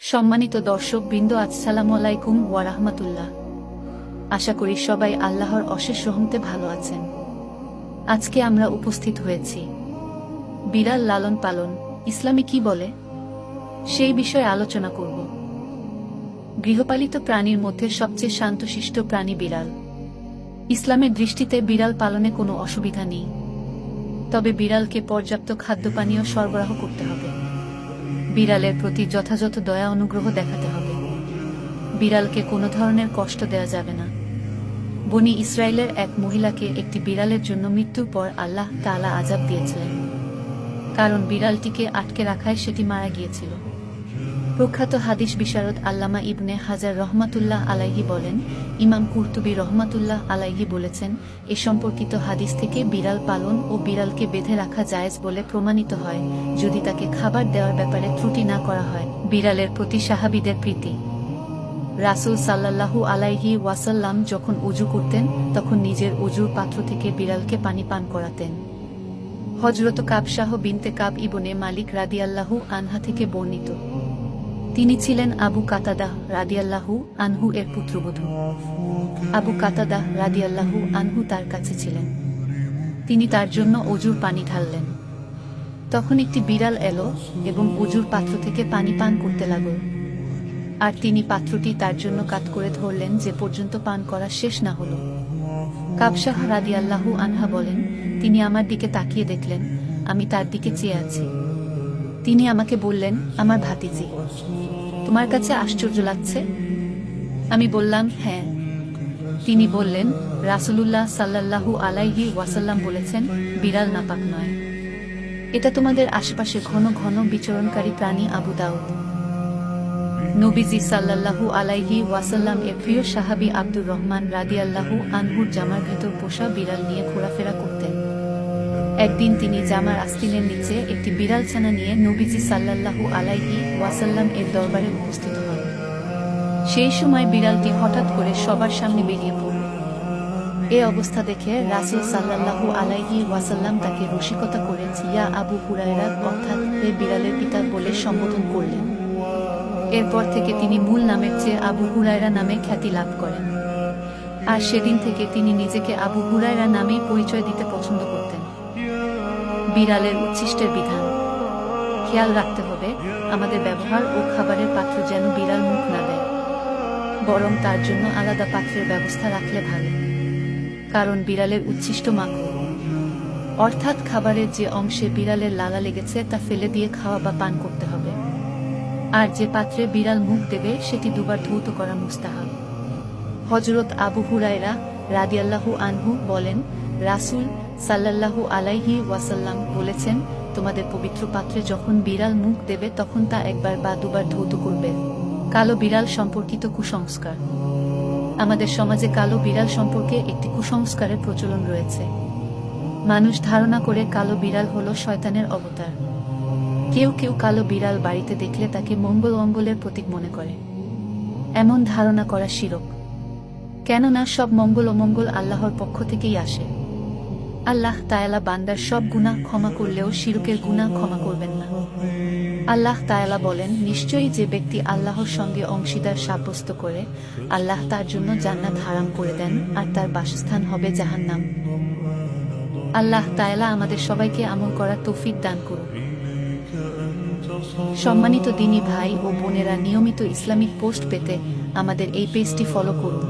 সম্মানিত দর্শক বৃন্দ, আসসালামু আলাইকুম ওয়া রাহমাতুল্লাহ। আশা করি সবাই আল্লাহর অশেষ রহমতে ভালো আছেন। আজকে আমরা উপস্থিত হয়েছি বিড়াল লালন পালন ইসলামে কি বলে সেই বিষয়ে আলোচনা করব। গৃহপালিত প্রাণীর মধ্যে সবচেয়ে শান্তশিষ্ট প্রাণী বিড়াল। ইসলামের দৃষ্টিতে বিড়াল পালনে কোনো অসুবিধা নেই, তবে বিড়ালকে পর্যাপ্ত খাদ্যপানীয় সরবরাহ করতে হবে। বিড়ালের প্রতি যথাযথ দয়া অনুগ্রহ দেখাতে হবে। বিড়ালকে কোনো ধরনের কষ্ট দেওয়া যাবে না। বনি ইসরায়েলের এক মহিলাকে একটি বিড়ালের জন্য মৃত্যুর পর আল্লাহ তাআলা আযাব দিয়েছিলেন, কারণ বিড়ালটিকে আটকে রাখায় সেটি মারা গিয়েছিল। প্রখ্যাত হাদিস বিশারদ আল্লামা ইবনে হাজার রহমাতুল্লাহ আলাইহি বলেন, ইমাম কুরতুবী রহমাতুল্লাহ আলাইহি বলেছেন, এ সম্পর্কিত হাদিস থেকে বিড়াল পালন ও বিড়ালকে বেঁধে রাখা জায়েজ বলে প্রমাণিত হয়, যদি তাকে খাবার দেওয়ার ব্যাপারে ত্রুটি না করা হয়। বিড়ালের প্রতি সাহাবীদের প্রীতি। রাসূল সাল্লাল্লাহু আলাইহি ওয়াসাল্লাম যখন ওযু করতেন তখন নিজের ওযুর পাত্র থেকে বিড়ালকে পানি পান করাতেন। হযরত কাবশাহ বিনতে কাব ইবনে মালিক রাদিয়াল্লাহু আনহা থেকে বর্ণিত, তিনি ছিলেন আবু কাতাদাহ রাদিয়াল্লাহু আনহু এর পুত্রবধূ। আবু কাতাদাহ রাদিয়াল্লাহু আনহু তার কাছে ছিলেন। তিনি তার জন্য ওযুর পানি ঢাললেন। তখন একটি বিড়াল এলো এবং ওযুর পাত্র থেকে পানি পান করতে লাগল, আর তিনি পাত্রটি তার জন্য কাত করে ধরলেন যে পর্যন্ত পান করা শেষ না হলো। কাবশাহ রাদিয়াল্লাহু আনহা বলেন, তিনি আমার দিকে তাকিয়ে দেখলেন আমি তার দিকে চেয়ে আছি। তিনি আমাকে বললেন, আমার ভাতিজি, তোমার কাছে আশ্চর্য লাগছে? আমি বললাম, হ্যাঁ। তিনি বললেন, রাসূলুল্লাহ সাল্লাল্লাহু আলাইহি ওয়াসাল্লাম বলেছেন, বিড়াল নাপাক নয়। এটা তোমাদের আশেপাশে ঘন ঘন বিচরণকারী প্রাণী। আবু দাউদ। নবীজি সাল্লাল্লাহু আলাইহি ওয়াসাল্লাম এর প্রিয় সাহাবী আব্দুর রহমান রাদিয়াল্লাহু আনহুর জামার ভেতর পোষা বিড়াল নিয়ে ঘোরাফেরা করতেন। একদিন তিনি জামার আস্তিনের নিচে একটি বিড়াল ছানা নিয়ে নবীজি সাল্লাল্লাহু আলাইহি ওয়াসাল্লাম এর দরবারে উপস্থিত হন। সেই সময় বিড়ালটি হঠাৎ করে সবার সামনে বেরিয়ে পড়ল। এ অবস্থা দেখে রাসূল সাল্লাল্লাহু আলাইহি ওয়াসাল্লাম তাকে রসিকতা করে ইয়া আবু হুরায়রা, অর্থাৎ হে বিড়ালের পিতা বলে সম্বোধন করলেন। এরপর থেকে তিনি মূল নামের চেয়ে আবু হুরায়রা নামে খ্যাতি লাভ করেন, আর সেদিন থেকে তিনি নিজেকে আবু হুরায়রা নামেই পরিচয় দিতে পছন্দ করতেন। বিড়ালের উচ্ছিষ্টের বিধান। খেয়াল রাখতে হবে, আমাদের ব্যবহার ও খাবারের পাত্র যেন বিড়াল মুখ না দেয়, বরং তার জন্য আলাদা পাত্রের ব্যবস্থা রাখলে ভালো। কারণ বিড়ালের উচ্ছিষ্ট মাকড়, অর্থাৎ খাবারের যে অংশে বিড়ালের লালা লেগেছে তা ফেলে দিয়ে খাওয়া বা পান করতে হবে। আর যে পাত্রে বিড়াল মুখ দেবে সেটি দুবার ধৌত করা মুস্তাহাব। হযরত আবু হুরায়রা রাদিয়াল্লাহু আনহু বলেন, রাসূল সাল্লাল্লাহু আলাইহি ওয়াসাল্লাম বলেছেন, তোমাদের পবিত্র পাত্রে যখন বিড়াল মুখ দেবে তখন তা একবার বা দুবার ধৌত করবে। কালো বিড়াল সম্পর্কিত কুসংস্কার। আমাদের সমাজে কালো বিড়াল সম্পর্কে একটি কুসংস্কারের প্রচলন রয়েছে। মানুষ ধারণা করে কালো বিড়াল হলো শয়তানের অবতার। কেউ কেউ কালো বিড়াল বাড়িতে দেখলে তাকে মঙ্গল অঙ্গলের প্রতীক মনে করে। এমন ধারণা করা শিরক, কেননা সব মঙ্গল অমঙ্গল আল্লাহর পক্ষ থেকেই আসে। আল্লাহ তাআলা বান্দার সব গুনাহ ক্ষমা করলেও শিরকের গুনাহ ক্ষমা করবেন না। আল্লাহ তাআলা বলেন, নিশ্চয়ই যে ব্যক্তি আল্লাহর সঙ্গে অংশীদার সাব্যস্ত করে, আল্লাহ তার জন্য জান্নাত হারাম করে দেন আর তার বাসস্থান হবে জাহান্নাম। আল্লাহ তাআলা আমাদের সবাইকে আমল করার তৌফিক দান করুন। সম্মানিত দিনী ভাই ও বোনেরা, নিয়মিত ইসলামিক পোস্ট পেতে আমাদের এই পেজটি ফলো করুন।